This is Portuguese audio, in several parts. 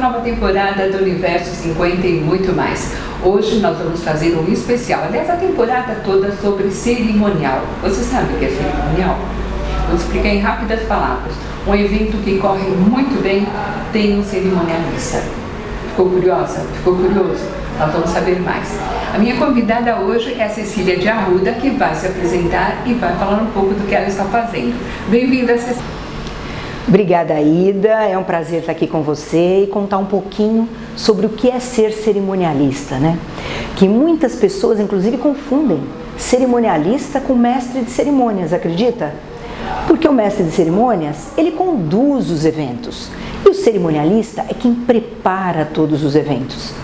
nova temporada do Universo 50 e muito mais. Hoje nós vamos fazer um especial, aliás, a temporada toda sobre cerimonial. Você sabe o que é cerimonial? Vou explicar em rápidas palavras. Um evento que corre muito bem tem um cerimonialista. Ficou curiosa? Ficou curioso? Nós vamos saber mais. A minha convidada hoje é a Cecília de Arruda, que vai se apresentar e vai falar um pouco do que ela está fazendo. Bem-vinda, Cecília. Obrigada, Aida. É um prazer estar aqui com você e contar um pouquinho sobre o que é ser cerimonialista, né? Que muitas pessoas, inclusive, confundem cerimonialista com mestre de cerimônias, acredita? Porque o mestre de cerimônias, ele conduz os eventos e o cerimonialista é quem prepara todos os eventos.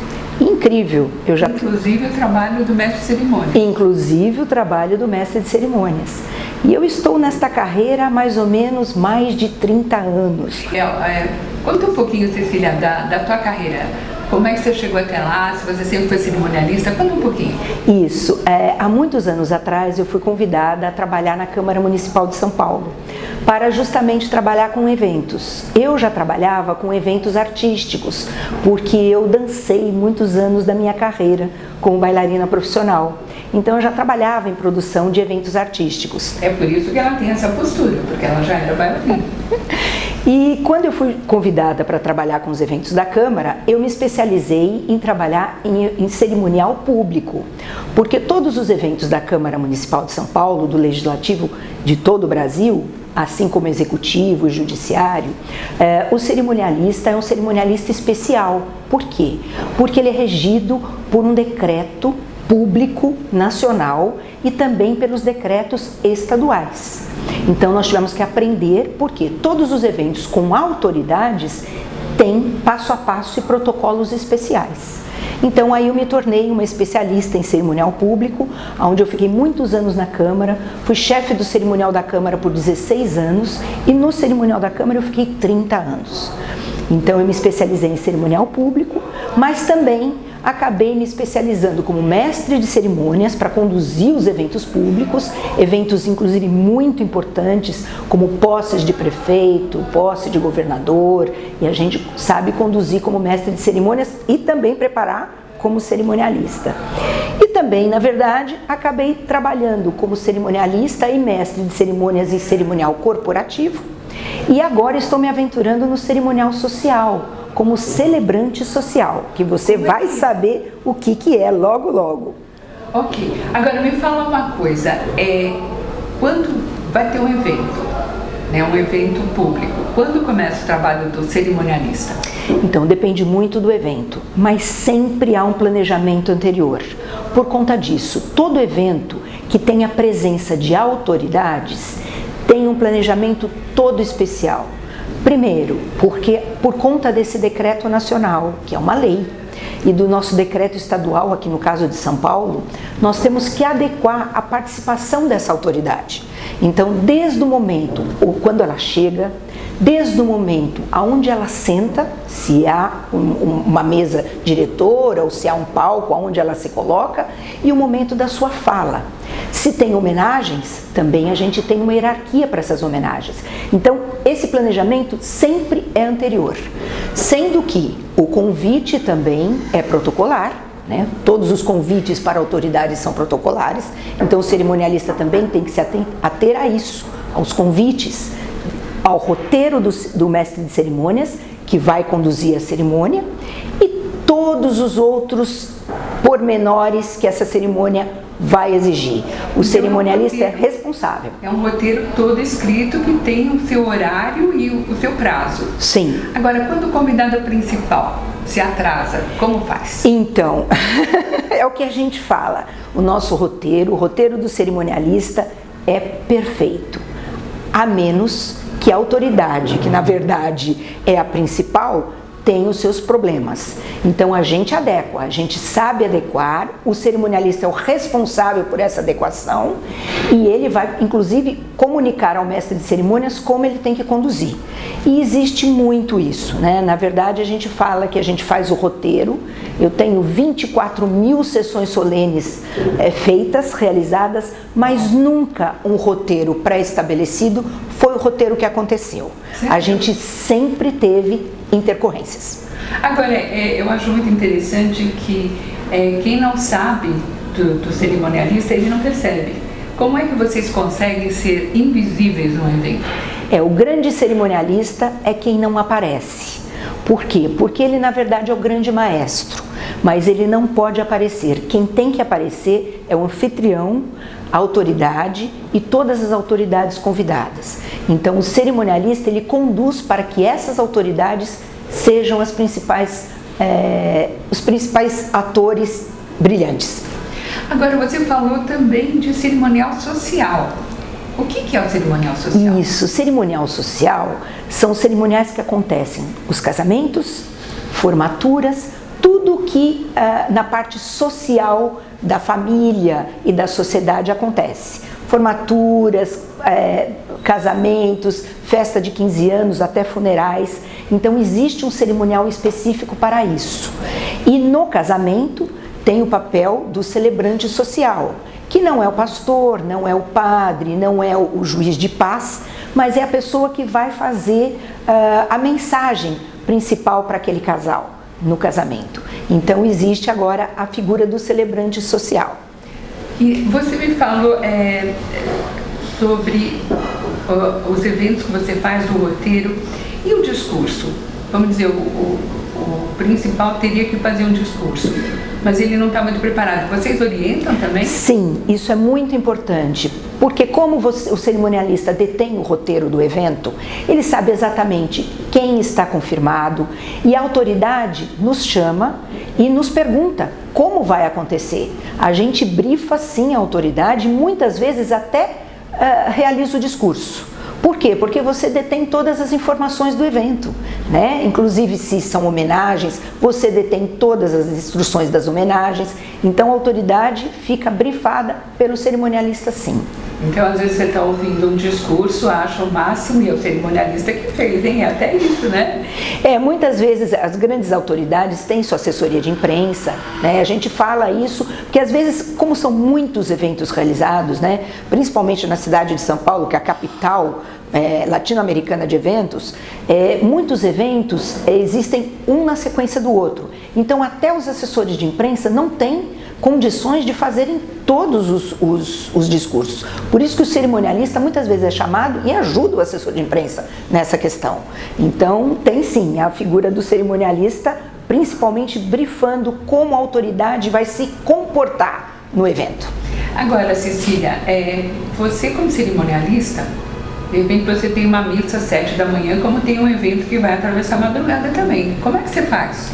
Incrível, eu já... Inclusive o trabalho do mestre de cerimônias. Inclusive o trabalho do mestre de cerimônias. E eu estou nesta carreira há mais ou menos mais de 30 anos. Conta um pouquinho, Cecília, da tua carreira. Como é que você chegou até lá? Se você sempre foi cerimonialista, conta um pouquinho. Isso, há muitos anos atrás eu fui convidada a trabalhar na Câmara Municipal de São Paulo, para justamente trabalhar com eventos. Eu já trabalhava com eventos artísticos, porque eu dancei muitos anos da minha carreira como bailarina profissional. Então eu já trabalhava em produção de eventos artísticos. É por isso que ela tem essa postura, porque ela já era bailarina. E quando eu fui convidada para trabalhar com os eventos da Câmara, eu me especializei em trabalhar em cerimonial público, porque todos os eventos da Câmara Municipal de São Paulo, do Legislativo de todo o Brasil, assim como executivo e judiciário, o cerimonialista é um cerimonialista especial. Por quê? Porque ele é regido por um decreto público nacional e também pelos decretos estaduais. Então nós tivemos que aprender, porque todos os eventos com autoridades têm passo a passo e protocolos especiais. Então aí eu me tornei uma especialista em cerimonial público, onde eu fiquei muitos anos na Câmara, fui chefe do cerimonial da Câmara por 16 anos e no cerimonial da Câmara eu fiquei 30 anos. Então eu me especializei em cerimonial público, mas também acabei me especializando como mestre de cerimônias para conduzir os eventos públicos, eventos inclusive muito importantes, como posses de prefeito, posse de governador, e a gente sabe conduzir como mestre de cerimônias e também preparar como cerimonialista. E também, na verdade, acabei trabalhando como cerimonialista e mestre de cerimônias em cerimonial corporativo, e agora estou me aventurando no cerimonial social, como celebrante social, que você vai saber o que é logo logo. Ok, agora me fala uma coisa, quando vai ter um evento, né, um evento público, quando começa o trabalho do cerimonialista? Então depende muito do evento, mas sempre há um planejamento anterior. Por conta disso, todo evento que tenha presença de autoridades tem um planejamento todo especial. Primeiro, porque por conta desse decreto nacional, que é uma lei, e do nosso decreto estadual, aqui no caso de São Paulo, nós temos que adequar a participação dessa autoridade. Então, desde o momento, ou quando ela chega, desde o momento aonde ela senta, se há uma mesa diretora ou se há um palco onde ela se coloca, e o momento da sua fala. Se tem homenagens, também a gente tem uma hierarquia para essas homenagens. Então, esse planejamento sempre é anterior, sendo que o convite também é protocolar, né? Todos os convites para autoridades são protocolares, então o cerimonialista também tem que se ater a isso, aos convites, ao roteiro do mestre de cerimônias, que vai conduzir a cerimônia, e todos os outros pormenores que essa cerimônia vai exigir. O cerimonialista é responsável. É um roteiro todo escrito que tem o seu horário e o seu prazo. Sim. Agora, quando o convidado principal se atrasa, como faz? Então, é o que a gente fala. O nosso roteiro, o roteiro do cerimonialista é perfeito. A menos que a autoridade, que na verdade é a principal, tem os seus problemas. Então a gente adequa, a gente sabe adequar, o cerimonialista é o responsável por essa adequação e ele vai inclusive comunicar ao mestre de cerimônias como ele tem que conduzir. E existe muito isso, né? Na verdade a gente fala que a gente faz o roteiro, eu tenho 24 mil sessões solenes feitas, realizadas, mas nunca um roteiro pré-estabelecido foi o roteiro que aconteceu. A gente sempre teve intercorrências. Agora, eu acho muito interessante que quem não sabe do cerimonialista, ele não percebe. Como é que vocês conseguem ser invisíveis no evento? O grande cerimonialista é quem não aparece. Por quê? Porque ele, na verdade, é o grande maestro, mas ele não pode aparecer. Quem tem que aparecer é o anfitrião, a autoridade e todas as autoridades convidadas. Então, o cerimonialista, ele conduz para que essas autoridades sejam os principais atores brilhantes. Agora, você falou também de cerimonial social. O que é o cerimonial social? Isso, cerimonial social são cerimoniais que acontecem, os casamentos, formaturas, tudo que na parte social da família e da sociedade acontece. Formaturas, casamentos, festa de 15 anos, até funerais. Então existe um cerimonial específico para isso. E no casamento tem o papel do celebrante social, que não é o pastor, não é o padre, não é o juiz de paz, mas é a pessoa que vai fazer a mensagem principal para aquele casal no casamento. Então existe agora a figura do celebrante social. E você me falou sobre os eventos que você faz, o roteiro e o discurso. Vamos dizer, o principal teria que fazer um discurso, mas ele não está muito preparado. Vocês orientam também? Sim, isso é muito importante, porque como o cerimonialista detém o roteiro do evento, ele sabe exatamente quem está confirmado e a autoridade nos chama e nos pergunta como vai acontecer. A gente brifa sim a autoridade, muitas vezes até realiza o discurso. Por quê? Porque você detém todas as informações do evento, né? Inclusive se são homenagens, você detém todas as instruções das homenagens, então a autoridade fica brifada pelo cerimonialista sim. Então às vezes você está ouvindo um discurso, acha o máximo e é o cerimonialista que fez, hein? É até isso, né? Muitas vezes as grandes autoridades têm sua assessoria de imprensa, né? A gente fala isso, porque às vezes, como são muitos eventos realizados, né? Principalmente na cidade de São Paulo, que é a capital latino-americana de eventos, muitos eventos existem um na sequência do outro. Então até os assessores de imprensa não têm condições de fazerem todos os discursos. Por isso que o cerimonialista muitas vezes é chamado e ajuda o assessor de imprensa nessa questão. Então tem sim a figura do cerimonialista, principalmente brifando como a autoridade vai se comportar no evento. Agora, Cecília, você como cerimonialista, de repente você tem uma missa às 7 da manhã, como tem um evento que vai atravessar a madrugada também. Como é que você faz?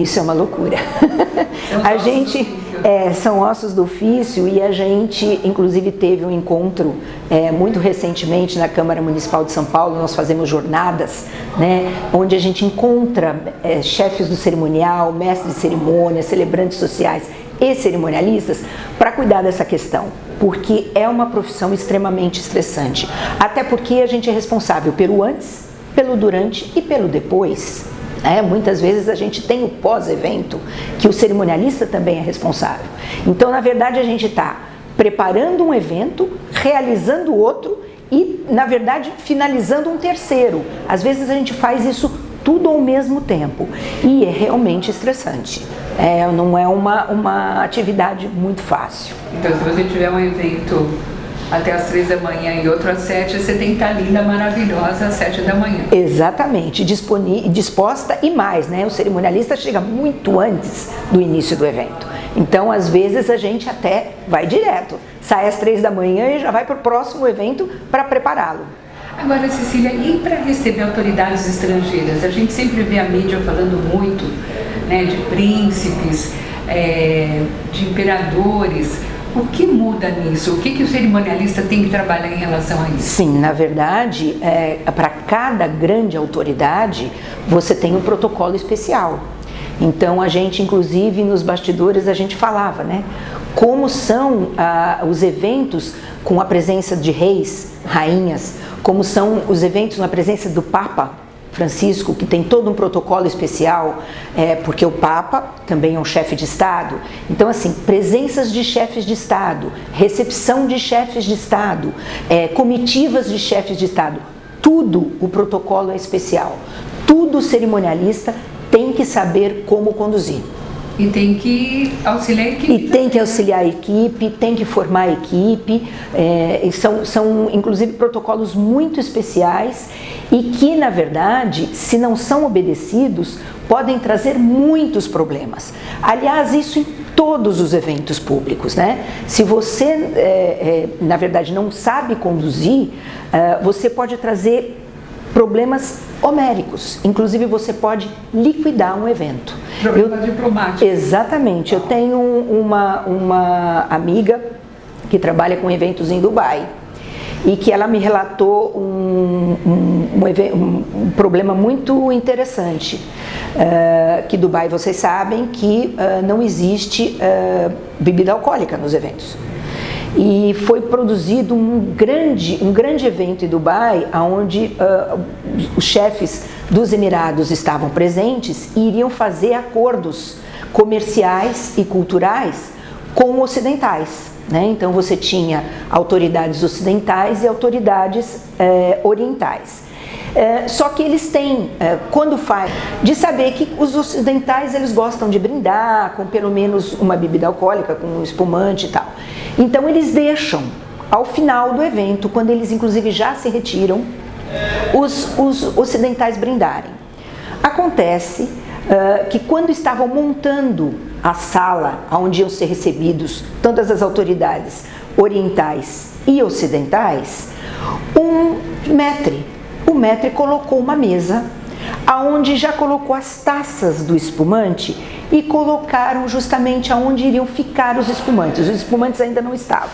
Isso é uma loucura. A gente são ossos do ofício e a gente inclusive teve um encontro muito recentemente na Câmara Municipal de São Paulo. Nós fazemos jornadas, né, onde a gente encontra chefes do cerimonial, mestres de cerimônia, celebrantes sociais e cerimonialistas para cuidar dessa questão, porque é uma profissão extremamente estressante, até porque a gente é responsável pelo antes, pelo durante e pelo depois. Muitas vezes a gente tem o pós-evento, que o cerimonialista também é responsável. Então, na verdade, a gente está preparando um evento, realizando outro e, na verdade, finalizando um terceiro. Às vezes a gente faz isso tudo ao mesmo tempo e é realmente estressante. Não é uma atividade muito fácil. Então, se você tiver um evento até às 3 da manhã e outro às 7, você tem que estar linda, maravilhosa às 7 da manhã. Exatamente, disposta e mais, né? O cerimonialista chega muito antes do início do evento. Então, às vezes, a gente até vai direto, sai às 3 da manhã e já vai para o próximo evento para prepará-lo. Agora, Cecília, e para receber autoridades estrangeiras? A gente sempre vê a mídia falando muito, né, de príncipes, de imperadores. O que muda nisso? O que o cerimonialista tem que trabalhar em relação a isso? Sim, na verdade, para cada grande autoridade, você tem um protocolo especial. Então, a gente, inclusive, nos bastidores, a gente falava, né? Como são os eventos com a presença de reis, rainhas, como são os eventos na presença do Papa Francisco, que tem todo um protocolo especial, porque o Papa também é um chefe de Estado. Então, assim, presenças de chefes de Estado, recepção de chefes de Estado, comitivas de chefes de Estado, tudo o protocolo é especial. Tudo o cerimonialista que saber como conduzir. E tem que auxiliar a equipe. E tem que auxiliar a equipe, tem que formar a equipe. São inclusive protocolos muito especiais e que, na verdade, se não são obedecidos, podem trazer muitos problemas. Aliás, isso em todos os eventos públicos, né? Se você, na verdade, não sabe conduzir, você pode trazer problemas homéricos. Inclusive, você pode liquidar um evento. Problema diplomático. Exatamente. Eu tenho uma amiga que trabalha com eventos em Dubai e que ela me relatou um problema muito interessante. Que Dubai, vocês sabem que não existe bebida alcoólica nos eventos. E foi produzido um grande evento em Dubai, onde os chefes dos Emirados estavam presentes e iriam fazer acordos comerciais e culturais com ocidentais, né? Então você tinha autoridades ocidentais e autoridades orientais. Só que eles têm, quando faz, de saber que os ocidentais eles gostam de brindar com pelo menos uma bebida alcoólica, com um espumante e tal. Então eles deixam, ao final do evento, quando eles inclusive já se retiram, os ocidentais brindarem. Acontece que quando estavam montando a sala onde iam ser recebidos todas as autoridades orientais e ocidentais, o maître colocou uma mesa aonde já colocou as taças do espumante e colocaram justamente aonde iriam ficar os espumantes ainda não estavam.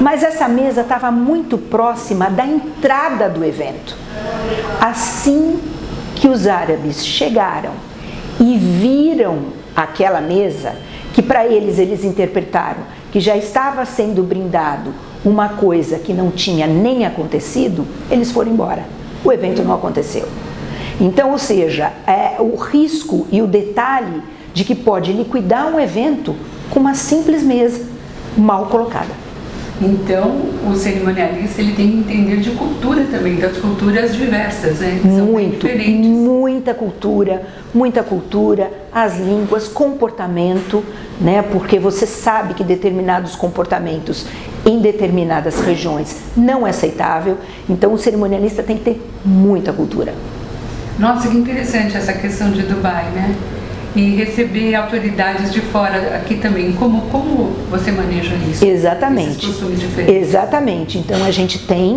Mas essa mesa estava muito próxima da entrada do evento. Assim que os árabes chegaram e viram aquela mesa, que para eles interpretaram que já estava sendo brindado uma coisa que não tinha nem acontecido, eles foram embora. O evento não aconteceu. Então, ou seja, o risco e o detalhe de que pode liquidar um evento com uma simples mesa mal colocada. Então, o cerimonialista ele tem que entender de cultura também, das culturas diversas, né? Que são bem diferentes. Muita cultura, as línguas, comportamento, né? Porque você sabe que determinados comportamentos em determinadas regiões não é aceitável. Então, o cerimonialista tem que ter muita cultura. Nossa, que interessante essa questão de Dubai, né? E receber autoridades de fora aqui também. Como você maneja isso? Exatamente. Esses costumes diferentes. Exatamente. Então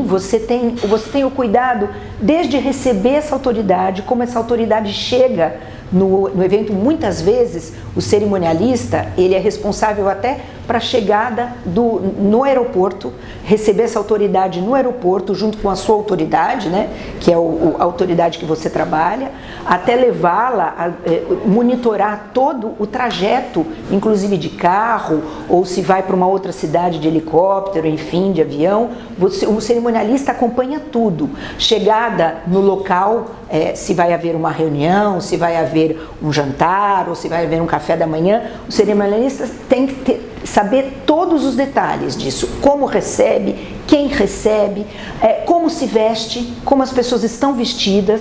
você tem o cuidado desde receber essa autoridade, como essa autoridade chega no evento. Muitas vezes o cerimonialista ele é responsável até para a chegada no aeroporto, receber essa autoridade no aeroporto junto com a sua autoridade, né, que é a autoridade que você trabalha, até levá-la a monitorar todo o trajeto, inclusive de carro, ou se vai para uma outra cidade de helicóptero, enfim, de avião. O cerimonialista acompanha tudo. Chegada no local, se vai haver uma reunião, se vai haver um jantar, ou se vai haver um café da manhã, o cerimonialista tem que saber todos os detalhes disso, como recebe, quem recebe, como se veste, como as pessoas estão vestidas,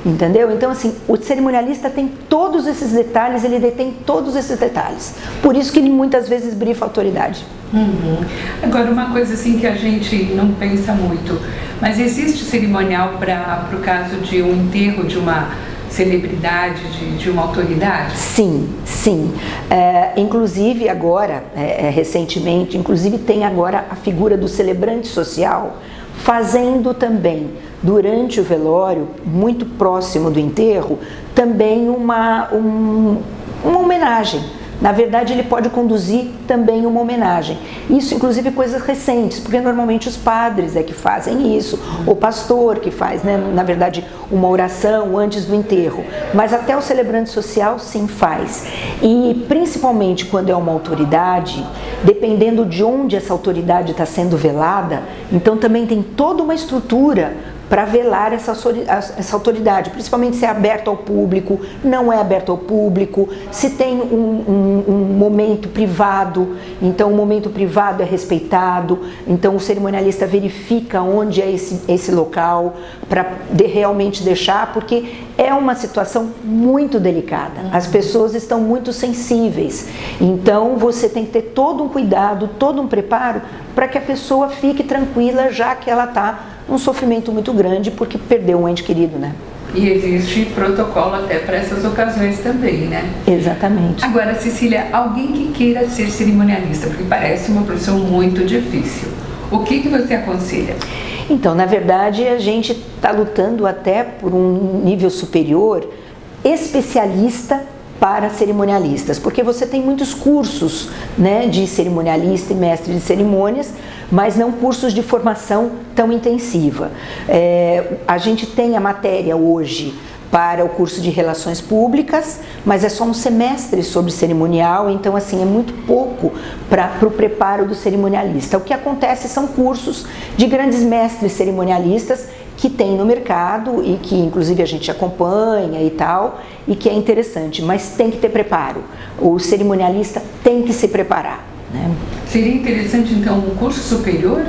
entendeu? Então, assim, o cerimonialista tem todos esses detalhes, ele detém todos esses detalhes. Por isso que ele muitas vezes brifa a autoridade. Uhum. Agora, uma coisa assim que a gente não pensa muito, mas existe cerimonial para o caso de um enterro de uma celebridade, de uma autoridade? Sim. Inclusive agora, recentemente, inclusive tem agora a figura do celebrante social fazendo também, durante o velório, muito próximo do enterro, também uma homenagem. Na verdade, ele pode conduzir também uma homenagem. Isso, inclusive, coisas recentes, porque normalmente os padres é que fazem isso, o pastor que faz, né, na verdade, uma oração antes do enterro. Mas até o celebrante social, sim, faz. E, principalmente, quando é uma autoridade, dependendo de onde essa autoridade está sendo velada, então também tem toda uma estrutura para velar essa autoridade, principalmente se é aberto ao público, não é aberto ao público, se tem um momento privado, então o momento privado é respeitado, então o cerimonialista verifica onde é esse local para realmente deixar, porque é uma situação muito delicada, as pessoas estão muito sensíveis, então você tem que ter todo um cuidado, todo um preparo para que a pessoa fique tranquila, já que ela está num sofrimento muito grande porque perdeu um ente querido, né? E existe protocolo até para essas ocasiões também, né? Exatamente. Agora, Cecília, alguém que queira ser cerimonialista, porque parece uma profissão muito difícil, o que você aconselha? Então, na verdade, a gente está lutando até por um nível superior, especialista para cerimonialistas, porque você tem muitos cursos, né, de cerimonialista e mestre de cerimônias, mas não cursos de formação tão intensiva. A gente tem a matéria hoje para o curso de Relações Públicas, mas é só um semestre sobre cerimonial, então assim é muito pouco para o preparo do cerimonialista. O que acontece são cursos de grandes mestres cerimonialistas que tem no mercado e que inclusive a gente acompanha e tal, e que é interessante, mas tem que ter preparo. O cerimonialista tem que se preparar, né? Seria interessante então um curso superior?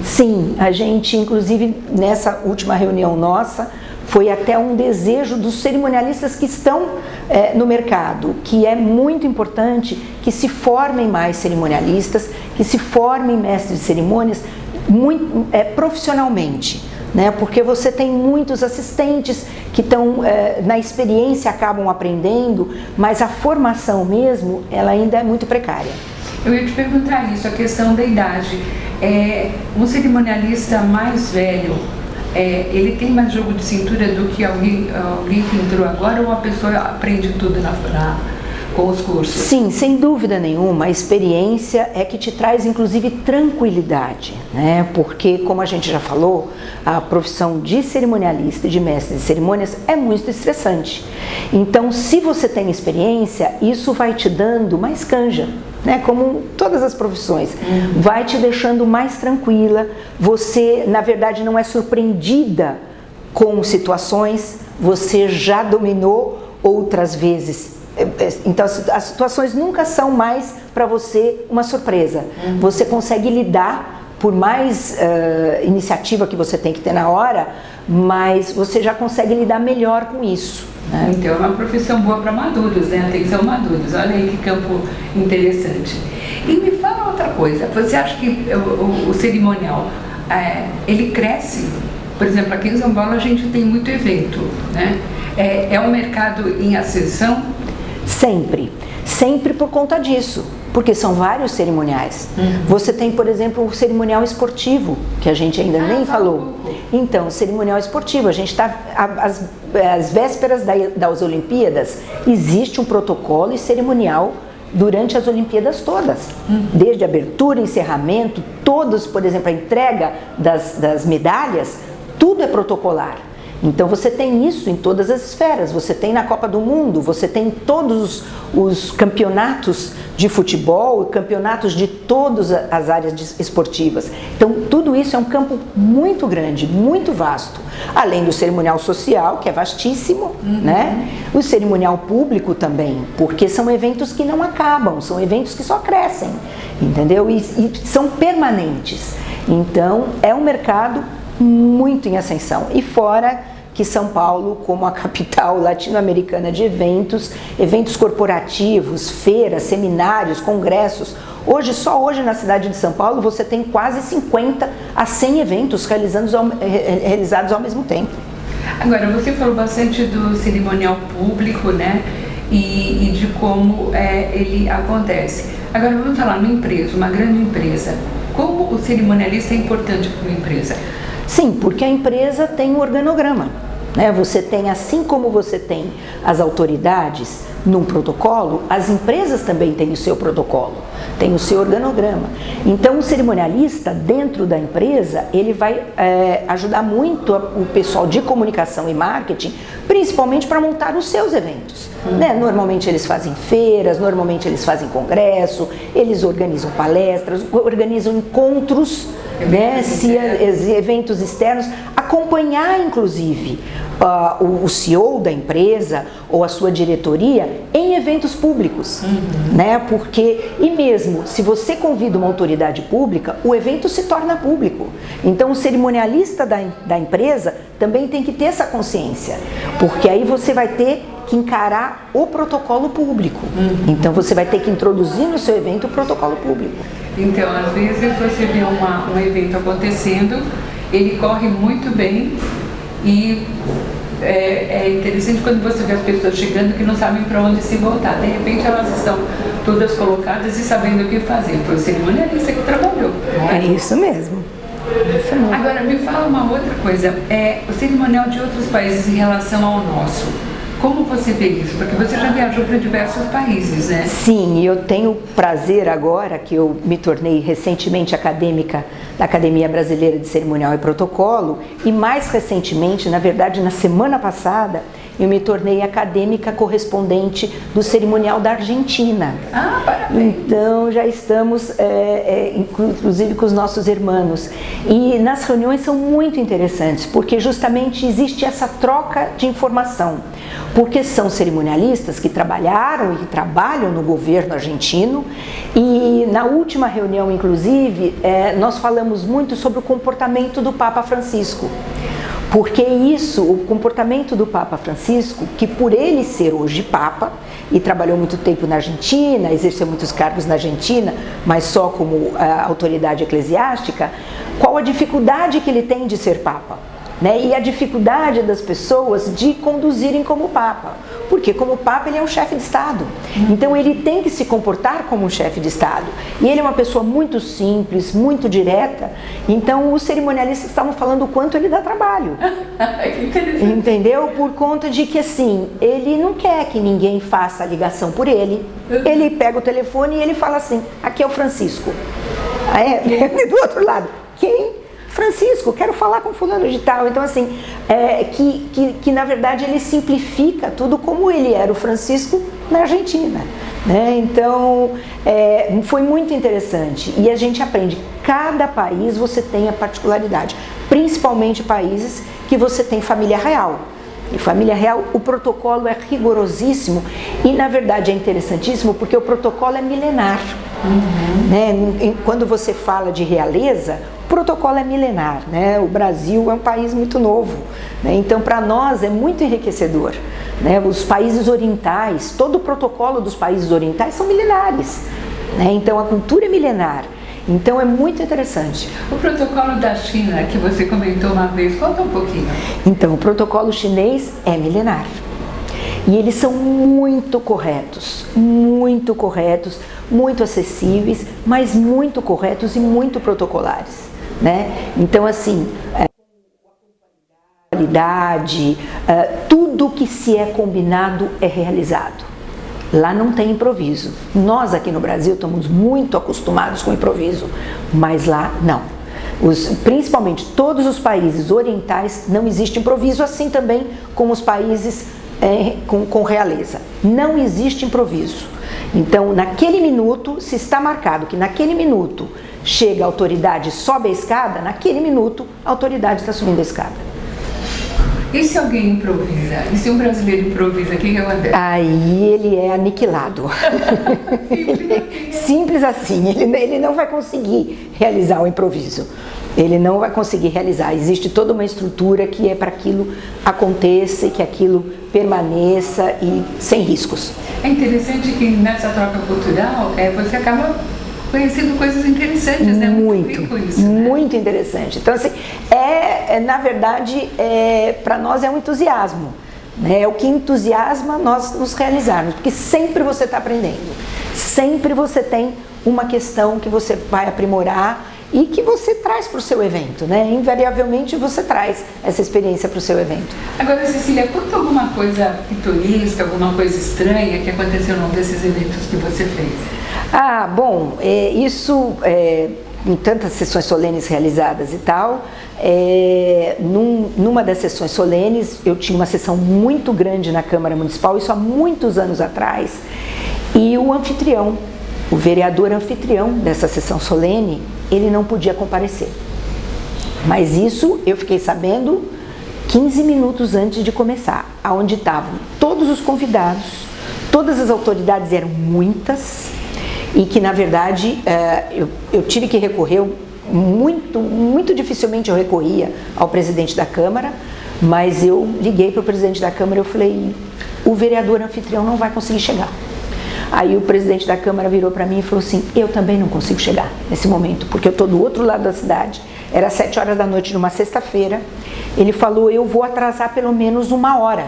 Sim, a gente inclusive nessa última reunião nossa, foi até um desejo dos cerimonialistas que estão no mercado, que é muito importante que se formem mais cerimonialistas, que se formem mestres de cerimônias profissionalmente, né? Porque você tem muitos assistentes que estão na experiência, acabam aprendendo, mas a formação mesmo, ela ainda é muito precária. Eu ia te perguntar isso, a questão da idade. Um cerimonialista mais velho, ele tem mais jogo de cintura do que alguém que entrou agora, ou a pessoa aprende tudo com os cursos? Sim, sem dúvida nenhuma, a experiência é que te traz inclusive tranquilidade, né? Porque, como a gente já falou, a profissão de cerimonialista e de mestre de cerimônias é muito estressante. Então, se você tem experiência, isso vai te dando mais canja, né? Como todas as profissões, vai te deixando mais tranquila, você na verdade não é surpreendida com situações, você já dominou outras vezes. Então as situações nunca são mais para você uma surpresa, você consegue lidar, por mais iniciativa que você tem que ter na hora, mas você já consegue lidar melhor com isso, né? Então é uma profissão boa para maduros, né? Atenção maduros, olha aí que campo interessante. E me fala outra coisa, você acha que o cerimonial, ele cresce? Por exemplo, aqui em São Paulo a gente tem muito evento, né? É um mercado em ascensão? Sempre por conta disso, porque são vários cerimoniais. Você tem, por exemplo, o cerimonial esportivo, que a gente ainda nem falou. Então, cerimonial esportivo, a gente está às vésperas das Olimpíadas, existe um protocolo e cerimonial durante as Olimpíadas todas, desde abertura, encerramento, todos, por exemplo, a entrega das medalhas, tudo é protocolar. Então você tem isso em todas as esferas, você tem na Copa do Mundo, você tem todos os campeonatos de futebol, campeonatos de todas as áreas esportivas. Então tudo isso é um campo muito grande, muito vasto. Além do cerimonial social, que é vastíssimo, né? O cerimonial público também, porque são eventos que não acabam, são eventos que só crescem, entendeu? E são permanentes. Então é um mercado muito em ascensão, e fora que São Paulo, como a capital latino-americana de eventos corporativos, feiras, seminários, congressos, só hoje na cidade de São Paulo você tem quase 50 a 100 eventos realizados ao mesmo tempo. Agora, você falou bastante do cerimonial público, né, e de como ele acontece. Agora vamos falar numa empresa, uma grande empresa, como o cerimonialista é importante para uma empresa? Sim, porque a empresa tem um organograma, né? Você tem, assim como você tem as autoridades, num protocolo, as empresas também têm o seu protocolo, têm o seu organograma. Então, o cerimonialista dentro da empresa, ele vai ajudar muito o pessoal de comunicação e marketing, principalmente para montar os seus eventos. Né? Normalmente eles fazem feiras, normalmente eles fazem congresso, eles organizam palestras, organizam encontros, eventos externos, acompanhar inclusive o CEO da empresa ou a sua diretoria em eventos públicos, né? Porque, e mesmo se você convida uma autoridade pública, o evento se torna público. Então o cerimonialista da empresa também tem que ter essa consciência, porque aí você vai ter que encarar o protocolo público. Então você vai ter que introduzir no seu evento o protocolo público. Então, às vezes você vê um evento acontecendo, ele corre muito bem e é interessante quando você vê as pessoas chegando que não sabem para onde se voltar. De repente elas estão todas colocadas e sabendo o que fazer. Foi o cerimonialista que trabalhou. É isso mesmo. Agora, me fala uma outra coisa. O cerimonial de outros países em relação ao nosso. Como você vê isso? Porque você já viajou para diversos países, né? Sim, eu tenho prazer agora que eu me tornei recentemente acadêmica da Academia Brasileira de Cerimonial e Protocolo e mais recentemente, na verdade na semana passada, eu me tornei acadêmica correspondente do cerimonial da Argentina. Ah, parabéns! Então já estamos, inclusive com os nossos irmãos. E nas reuniões são muito interessantes, porque justamente existe essa troca de informação. Porque são cerimonialistas que trabalharam e que trabalham no governo argentino. E na última reunião, inclusive, nós falamos muito sobre o comportamento do Papa Francisco. Porque o comportamento do Papa Francisco, que por ele ser hoje Papa, e trabalhou muito tempo na Argentina, exerceu muitos cargos na Argentina, mas só como autoridade eclesiástica, qual a dificuldade que ele tem de ser Papa? Né? E a dificuldade das pessoas de conduzirem como Papa, porque como Papa ele é um chefe de Estado, então ele tem que se comportar como um chefe de Estado, e ele é uma pessoa muito simples, muito direta, então os cerimonialistas estavam falando o quanto ele dá trabalho, entendeu? Por conta de que assim, ele não quer que ninguém faça a ligação por ele, ele pega o telefone e ele fala assim, aqui é o Francisco, do outro lado, quem? Francisco, quero falar com fulano de tal. Então assim, que na verdade ele simplifica tudo como ele era o Francisco na Argentina, né? Então foi muito interessante e a gente aprende, cada país você tem a particularidade, principalmente países que você tem família real. E família real, o protocolo é rigorosíssimo e na verdade é interessantíssimo porque o protocolo é milenar. Né? Quando você fala de realeza, o protocolo é milenar, né? O Brasil é um país muito novo, né? Então para nós é muito enriquecedor, né? Os países orientais, todo o protocolo dos países orientais são milenares, né? Então a cultura é milenar, então é muito interessante. O protocolo da China que você comentou uma vez, conta um pouquinho. Então o protocolo chinês é milenar e eles são muito corretos, muito acessíveis, mas muito corretos e muito protocolares. Né? Então assim, a qualidade, tudo que se é combinado é realizado. Lá não tem improviso. Nós aqui no Brasil estamos muito acostumados com improviso, mas lá não. Principalmente todos os países orientais não existe improviso, assim também como os países com realeza. Não existe improviso. Então naquele minuto, se está marcado que naquele minuto chega a autoridade, sobe a escada, naquele minuto a autoridade está subindo a escada. E se alguém improvisa? E se um brasileiro improvisa, o que acontece? Aí ele é aniquilado. Simples assim, ele não vai conseguir realizar o improviso. Ele não vai conseguir realizar. Existe toda uma estrutura que é para aquilo aconteça e que aquilo permaneça e sem riscos. É interessante que nessa troca cultural você acaba conhecendo coisas interessantes, né? Muito isso, né? Muito interessante. Então assim, na verdade, para nós é um entusiasmo, né? É o que entusiasma nós nos realizarmos, porque sempre você está aprendendo, sempre você tem uma questão que você vai aprimorar e que você traz para o seu evento, né? Invariavelmente você traz essa experiência para o seu evento. Agora, Cecília, conta alguma coisa pitoresca, alguma coisa estranha que aconteceu num desses eventos que você fez? Bom, em tantas sessões solenes realizadas e tal, numa das sessões solenes, eu tinha uma sessão muito grande na Câmara Municipal, isso há muitos anos atrás, e o anfitrião, o vereador anfitrião dessa sessão solene, ele não podia comparecer. Mas isso eu fiquei sabendo 15 minutos antes de começar, aonde estavam todos os convidados, todas as autoridades, eram muitas, e que na verdade eu tive que recorrer, muito dificilmente eu recorria ao presidente da Câmara, mas eu liguei para o presidente da Câmara e eu falei, o vereador anfitrião não vai conseguir chegar. Aí o presidente da Câmara virou para mim e falou assim, eu também não consigo chegar nesse momento, porque eu estou do outro lado da cidade, era 7 horas da noite de uma sexta-feira, ele falou, eu vou atrasar pelo menos 1 hora.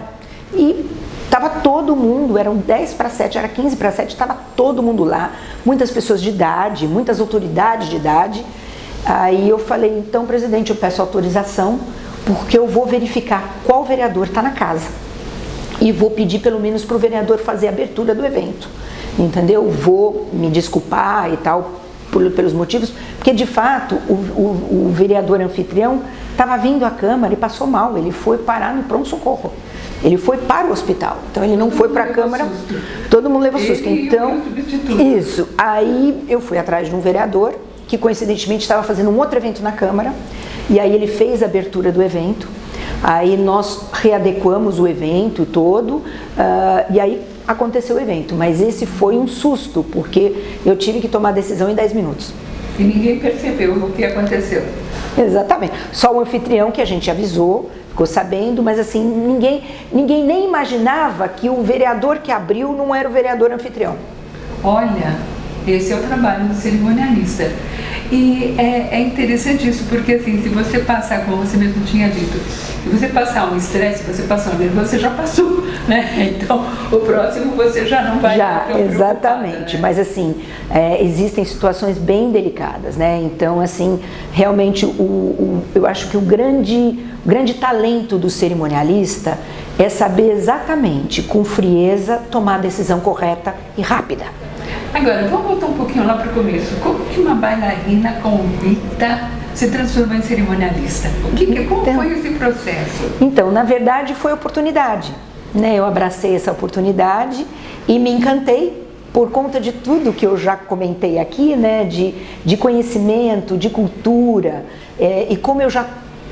E estava todo mundo, eram 10 para 7, era 15 para 7, estava todo mundo lá, muitas pessoas de idade, muitas autoridades de idade. Aí eu falei, então presidente, eu peço autorização, porque eu vou verificar qual vereador está na casa. E vou pedir pelo menos para o vereador fazer a abertura do evento, entendeu? Vou me desculpar e tal, pelos motivos, porque de fato o vereador anfitrião estava vindo à Câmara e passou mal, ele foi parar no pronto-socorro, ele foi para o hospital, então ele não foi para a Câmara, todo mundo levou susto, então, isso, aí eu fui atrás de um vereador, que coincidentemente estava fazendo um outro evento na Câmara, e aí ele fez a abertura do evento, aí nós readequamos o evento todo, e aí aconteceu o evento, mas esse foi um susto, porque eu tive que tomar a decisão em 10 minutos. E ninguém percebeu o que aconteceu. Exatamente, só o anfitrião que a gente avisou, ficou sabendo, mas assim, ninguém nem imaginava que o vereador que abriu não era o vereador anfitrião. Olha, esse é o trabalho do cerimonialista. E é interessante isso, porque assim, se você passar, como você mesmo tinha dito, se você passar um estresse, se você passar um nervoso, você já passou, né? Então, o próximo você já não vai ter exatamente, né? Mas assim, existem situações bem delicadas, né? Então, assim, realmente, eu acho que o grande talento do cerimonialista é saber exatamente, com frieza, tomar a decisão correta e rápida. Agora, vamos voltar um pouquinho lá para o começo. Como que uma bailarina convicta se transformou em cerimonialista? Como foi esse processo? Então, na verdade, foi oportunidade, né? Eu abracei essa oportunidade e me encantei por conta de tudo que eu já comentei aqui, né? De conhecimento, de cultura, e como eu já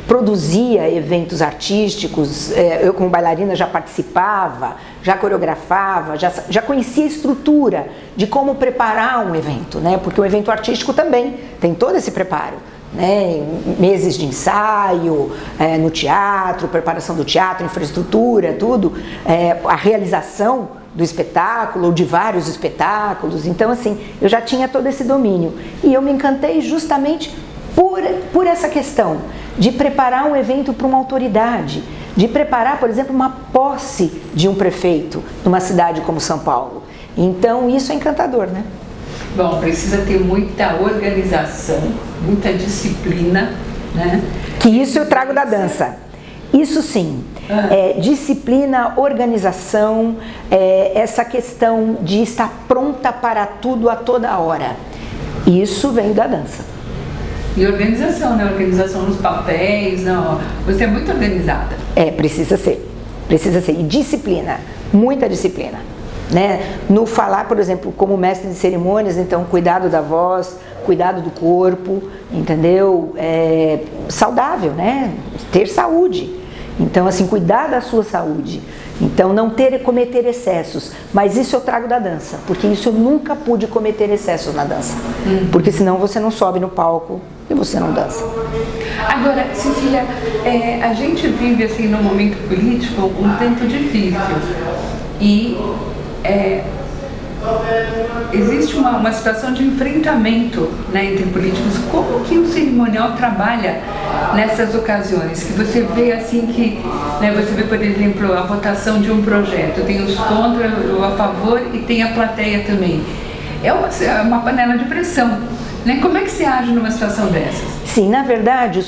produzia eventos artísticos, eu como bailarina já participava, já coreografava, já conhecia a estrutura de como preparar um evento, né? Porque o evento artístico também tem todo esse preparo, né? Meses de ensaio, no teatro, preparação do teatro, infraestrutura, tudo, a realização do espetáculo ou de vários espetáculos. Então, assim, eu já tinha todo esse domínio e eu me encantei justamente por essa questão de preparar um evento para uma autoridade, de preparar, por exemplo, uma posse de um prefeito numa cidade como São Paulo. Então, isso é encantador, né? Bom, precisa ter muita organização, muita disciplina, né? Que isso eu trago da dança. Isso sim, disciplina, organização, essa questão de estar pronta para tudo a toda hora. Isso vem da dança. E organização, né? Organização nos papéis, não. Você é muito organizada. Precisa ser. E disciplina, muita disciplina, né? No falar, por exemplo, como mestre de cerimônias, então, cuidado da voz, cuidado do corpo, entendeu? Saudável, né? Ter saúde. Então, assim, cuidar da sua saúde. Então, não cometer excessos. Mas isso eu trago da dança, porque isso eu nunca pude cometer excessos na dança. Porque senão você não sobe no palco e você não dança. Agora, Cecília, a gente vive assim num momento político um tanto difícil e existe uma situação de enfrentamento, né, entre políticos. Como que o cerimonial trabalha nessas ocasiões? Que você vê assim que, né, você vê, por exemplo, a votação de um projeto, tem os contra, o a favor e tem a plateia também. É uma panela de pressão. Né? Como é que se age numa situação dessas? Sim, na verdade,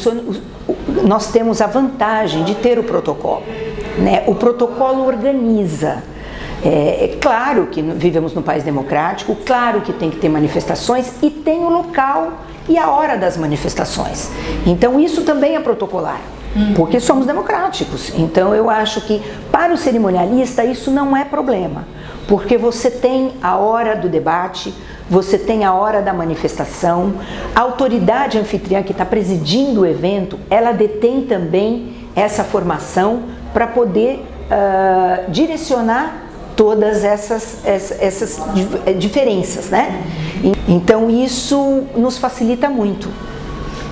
nós temos a vantagem de ter o protocolo, né? O protocolo organiza. É claro que vivemos num país democrático, claro que tem que ter manifestações e tem o local e a hora das manifestações. Então isso também é protocolar, porque somos democráticos. Então eu acho que para o cerimonialista isso não é problema, porque você tem a hora do debate, você tem a hora da manifestação, a autoridade anfitriã que está presidindo o evento, ela detém também essa formação para poder direcionar todas essas diferenças, né? Então isso nos facilita muito.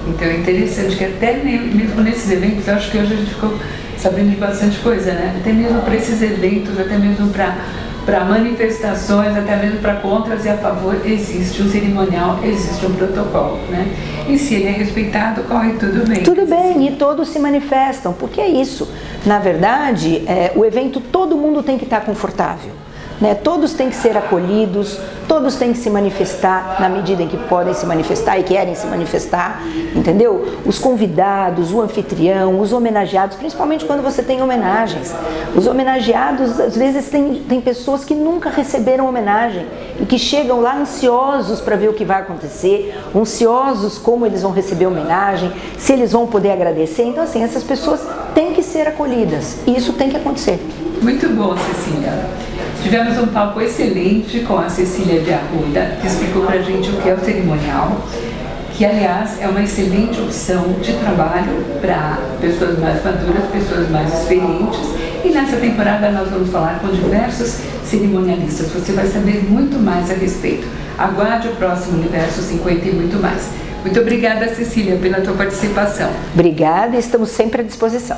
Então é interessante que até mesmo nesses eventos, eu acho que hoje a gente ficou sabendo de bastante coisa, né? Até mesmo para esses eventos, até mesmo para manifestações, até mesmo para contras e a favor, existe um cerimonial, existe um protocolo, né? E se ele é respeitado, corre tudo bem. Tudo bem, e todos se manifestam, porque é isso. Na verdade, o evento todo mundo tem que estar confortável, né? Todos têm que ser acolhidos, todos têm que se manifestar na medida em que podem se manifestar e querem se manifestar, entendeu? Os convidados, o anfitrião, os homenageados, principalmente quando você tem homenagens. Os homenageados, às vezes, tem pessoas que nunca receberam homenagem e que chegam lá ansiosos para ver o que vai acontecer, ansiosos como eles vão receber homenagem, se eles vão poder agradecer. Então, assim, essas pessoas têm que ser acolhidas e isso tem que acontecer. Muito bom, Cecília. Tivemos um papo excelente com a Cecília de Arruda, que explicou pra gente o que é o cerimonial, que aliás é uma excelente opção de trabalho para pessoas mais maduras, pessoas mais experientes. E nessa temporada nós vamos falar com diversos cerimonialistas. Você vai saber muito mais a respeito. Aguarde o próximo Universo 50 e muito mais. Muito obrigada, Cecília, pela tua participação. Obrigada, estamos sempre à disposição.